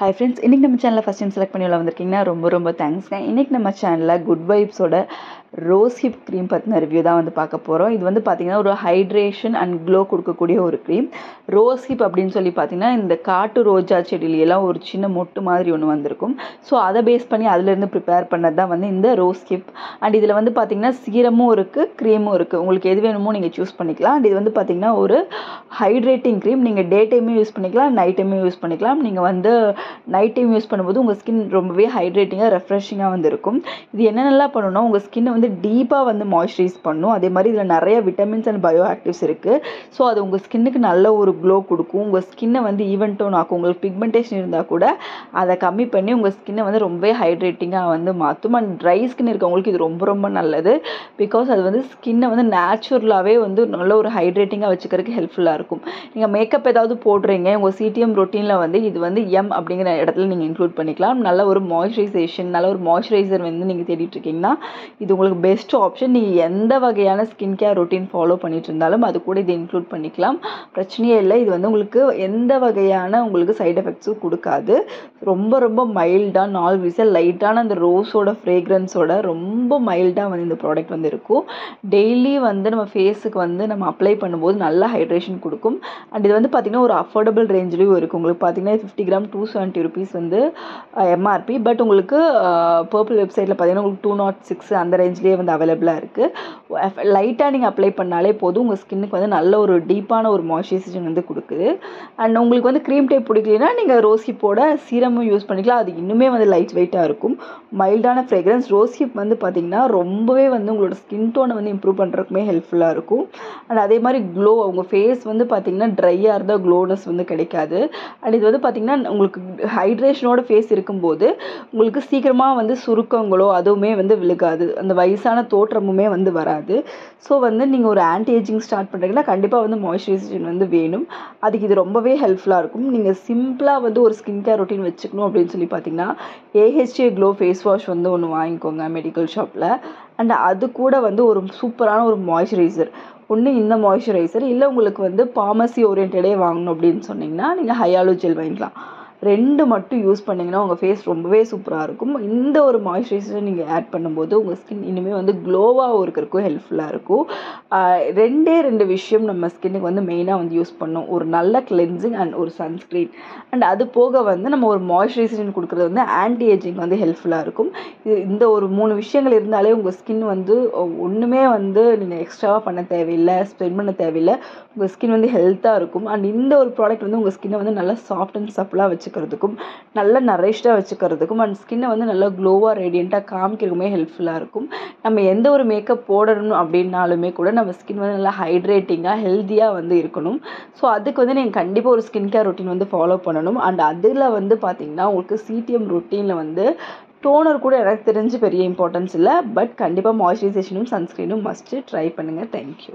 Hi friends, இன்னைக்கு நம்ம சேனலை ஃபர்ஸ்ட் டைம் செலக்ட் பண்ணி உள்ள வந்திருக்கீங்கன்னா ரொம்ப தேங்க்ஸ்ங்க. இன்னைக்கு நம்ம சேனலில் குட் வைப்ஸோட ரோஸ் ஹிப் க்ரீம் பற்றின ரிவ்யூ தான் வந்து பார்க்க போகிறோம். இது வந்து பார்த்தீங்கன்னா ஒரு ஹைட்ரேஷன் அண்ட் க்ளோ கொடுக்கக்கூடிய ஒரு க்ரீம். ரோஸ் ஹிப் அப்படின்னு சொல்லி பார்த்தீங்கன்னா இந்த காட்டு ரோஜா செடியிலெல்லாம் ஒரு சின்ன மொட்டு மாதிரி ஒன்று வந்திருக்கும். ஸோ அதை பேஸ் பண்ணி அதுலேருந்து ப்ரிப்பேர் பண்ணது தான் வந்து இந்த ரோஸ் ஹிப். அண்ட் இதில் வந்து பார்த்தீங்கன்னா சீரமும் இருக்குது, க்ரீமும் இருக்குது. உங்களுக்கு எது வேணுமோ நீங்கள் சூஸ் பண்ணிக்கலாம். அண்ட் இது வந்து பார்த்தீங்கன்னா ஒரு ஹைட்ரேட்டிங் க்ரீம். நீங்கள் டே டைமும் யூஸ் பண்ணிக்கலாம், நைட் டைமும் யூஸ் பண்ணிக்கலாம். நீங்கள் வந்து நைட் டைம் யூஸ் பண்ணும்போது உங்கள் ஸ்கின் ரொம்பவே ஹைட்ரேட்டிங்காக ரெஃப்ரெஷிங்காக வந்து இருக்கும். இது என்னென்னலாம் பண்ணணும்னா உங்கள் ஸ்கின்னை வந்து டீப்பாக வந்து மாய்ஸ்சரைஸ் பண்ணும். அதே மாதிரி இதில் நிறைய விட்டமின்ஸ் அண்ட் பயோ ஆக்டிவ்ஸ் இருக்குது. ஸோ அது உங்கள் ஸ்கின்னுக்கு நல்ல ஒரு க்ளோ கொடுக்கும். உங்கள் ஸ்கின்னை வந்து ஈவன் டோன் ஆக்கும். உங்களுக்கு பிக்மெண்டேஷன் இருந்தால் கூட அதை கம்மி பண்ணி உங்கள் ஸ்கின்னை வந்து ரொம்பவே ஹைட்ரேட்டிங்காக வந்து மாற்றும். அண்ட் ட்ரை ஸ்கின் இருக்கவங்களுக்கு இது ரொம்ப நல்லது. பிகாஸ் அது வந்து ஸ்கின்னை வந்து நேச்சுரலாகவே வந்து நல்ல ஒரு ஹைட்ரேட்டிங்காக வச்சுக்கிறதுக்கு ஹெல்ப்ஃபுல்லாக இருக்கும். நீங்கள் மேக்கப் ஏதாவது போடுறீங்க, உங்கள் சிடிஎம் ரொட்டீனில் வந்து இது வந்து அப்படிங்கிற இடத்துல நீங்கள் இன்க்ளூட் பண்ணிக்கலாம். நல்ல ஒரு மாய்ஸ்சரைசேஷன், நல்ல ஒரு மாய்ஸ்சரைசர் வந்து நீங்கள் தேடிட்டு இருக்கீங்கன்னா இது உங்களுக்கு பெஸ்ட் ஆப்ஷன். நீங்கள் எந்த வகையான ஸ்கின் கேர் ரொட்டீன் ஃபாலோ பண்ணிட்டு இருந்தாலும் அது கூட இதை இன்க்ளூட் பண்ணிக்கலாம், பிரச்சனையே இல்லை. இது வந்து உங்களுக்கு எந்த வகையான உங்களுக்கு சைட் எஃபெக்ட்ஸும் கொடுக்காது. ரொம்ப மைல்டாக நாலு வீசல் லைட்டான அந்த ரோஸோட ஃப்ரேக்ரன்ஸோட ரொம்ப மைல்டாக வந்து இந்த ப்ராடக்ட் வந்து இருக்கும். டெய்லி வந்து நம்ம ஃபேஸுக்கு வந்து நம்ம அப்ளை பண்ணும்போது நல்ல ஹைட்ரேஷன் கொடுக்கும். அண்ட் இது வந்து பார்த்திங்கன்னா ஒரு அஃபோர்டபுள் ரேஞ்சிலையும் இருக்குது. உங்களுக்கு பார்த்திங்கன்னா 50 கிராம் 270 rupees வந்து எம்ஆர்பி. பட் உங்களுக்கு பர்பிள் வெப்சைட்டில் பார்த்தீங்கன்னா உங்களுக்கு 206 அந்த ரேஞ்சிலேயே வந்து அவைலபிளாக இருக்குது. லைட்டாக நீங்கள் அப்ளை பண்ணாலே போதும், உங்கள் ஸ்கின்னுக்கு வந்து நல்ல ஒரு டீப்பான ஒரு மாய்ஸ்சரைசேஷன் வந்து கொடுக்குது. அண்ட் உங்களுக்கு வந்து க்ரீம் டைப் பிடிக்கலனா நீங்கள் ரோஸ் ஹிப்போட சீரமும் யூஸ் பண்ணிக்கலாம். அது இன்னுமே வந்து லைட் வெயிட்டாக இருக்கும், மைல்டான ஃப்ரேக்ரன்ஸ். ரோஸ் ஹிப் வந்து பார்த்திங்கன்னா ரொம்பவே வந்து உங்களோட ஸ்கின் டோனை வந்து இம்ப்ரூவ் பண்ணுறதுக்குமே ஹெல்ப்ஃபுல்லாக இருக்கும். அண்ட் அதே மாதிரி க்ளோ, உங்கள் ஃபேஸ் வந்து பார்த்திங்கன்னா ட்ரையாக இருந்தால் க்ளோனஸ் வந்து கிடைக்காது. அண்ட் இது வந்து பார்த்திங்கன்னா உங்களுக்கு ஹைட்ரேஷனோட ஃபேஸ் இருக்கும்போது உங்களுக்கு சீக்கிரமாக வந்து சுருக்கங்களோ அதுவுமே வந்து விழுகாது, அந்த வயசான தோற்றமுமே வந்து வராது. ஸோ வந்து நீங்கள் ஒரு ஆன்டி ஏஜிங் ஸ்டார்ட் பண்ணுறீங்கன்னா கண்டிப்பாக வந்து மாய்ஸ்சரைசேஷன் வந்து வேணும். அதுக்கு இது ரொம்பவே ஹெல்ப்ஃபுல்லாக இருக்கும். நீங்கள் சிம்பிளாக வந்து ஒரு ஸ்கின் கேர் ரொட்டீன் வச்சுக்கணும் அப்படின்னு சொல்லி பார்த்தீங்கன்னா ஏஹெச்ஏ க்ளோ ஃபேஸ் வாஷ் வந்து ஒன்று வாங்கிக்கோங்க மெடிக்கல் ஷாப்பில். அண்ட் அது கூட வந்து ஒரு சூப்பரான ஒரு மாய்ஸ்சரைசர், ஒன்று இந்த மாய்ஸ்சரைசர் இல்லை உங்களுக்கு வந்து பார்மசி ஓரியன்டே வாங்கணும் அப்படின்னு சொன்னிங்கன்னா நீங்கள் ஹயாலோ ஜெல் வாங்கிக்கலாம். ரெண்டு மட்டும் யூஸ் பண்ணிங்கன்னா உங்கள் ஃபேஸ் ரொம்பவே சூப்பராக இருக்கும். இந்த ஒரு மாய்ஸ்சரைசர் நீங்கள் ஆட் பண்ணும்போது உங்கள் ஸ்கின் இனிமேல் வந்து க்ளோவாக இருக்கிறதுக்கும் ஹெல்ப்ஃபுல்லாக இருக்கும். ரெண்டு விஷயம் நம்ம ஸ்கின்னுக்கு வந்து மெயினாக வந்து யூஸ் பண்ணோம், ஒரு நல்ல கிளென்சிங் அண்ட் ஒரு சன்ஸ்க்ரீன். அண்ட் அது போக வந்து நம்ம ஒரு மாய்ஸ்சரைசர் கொடுக்குறது வந்து ஆன்டி ஏஜிங் வந்து ஹெல்ப்ஃபுல்லாக இருக்கும். இந்த ஒரு 3 விஷயங்கள் இருந்தாலே உங்கள் ஸ்கின் வந்து ஒன்றுமே வந்து நீங்கள் எக்ஸ்ட்ராவாக பண்ண தேவையில்லை, ஸ்பெண்ட் பண்ண தேவையில்லை. உங்கள் ஸ்கின் வந்து ஹெல்த்தாக இருக்கும். அண்ட் இந்த ஒரு ப்ராடக்ட் வந்து உங்கள் ஸ்கின்னை வந்து நல்லா சாஃப்ட் அண்ட் சப்பிளாக வச்சுக்கிறதுக்கும் நல்லா நரிஷ்டாக வச்சுக்கிறதுக்கும் அண்ட் ஸ்கின்னை வந்து நல்லா க்ளோவாக ரேடியண்ட்டாக காமிக்கிறதுக்குமே ஹெல்ப்ஃபுல்லாக இருக்கும். நம்ம எந்த ஒரு மேக்கப் போடணும் அப்படின்னாலுமே கூட நம்ம ஸ்கின் வந்து நல்லா ஹைட்ரேட்டிங்காக ஹெல்த்தியாக வந்து இருக்கணும். ஸோ அதுக்கு வந்து நீங்கள் கண்டிப்பாக ஒரு ஸ்கின் கேர் ரொட்டீன் வந்து ஃபாலோ பண்ணணும். அண்ட் அதில் வந்து பார்த்திங்கன்னா உங்களுக்கு சிடிஎம் ரொட்டீனில் வந்து டோனர் கூட எனக்கு தெரிஞ்சு பெரிய இம்பார்ட்டன்ஸ் இல்லை. பட் கண்டிப்பாக மாய்ஸ்சரைசேஷனும் சன்ஸ்க்ரீனும் மஸ்ட்டு ட்ரை பண்ணுங்கள். தேங்க்யூ.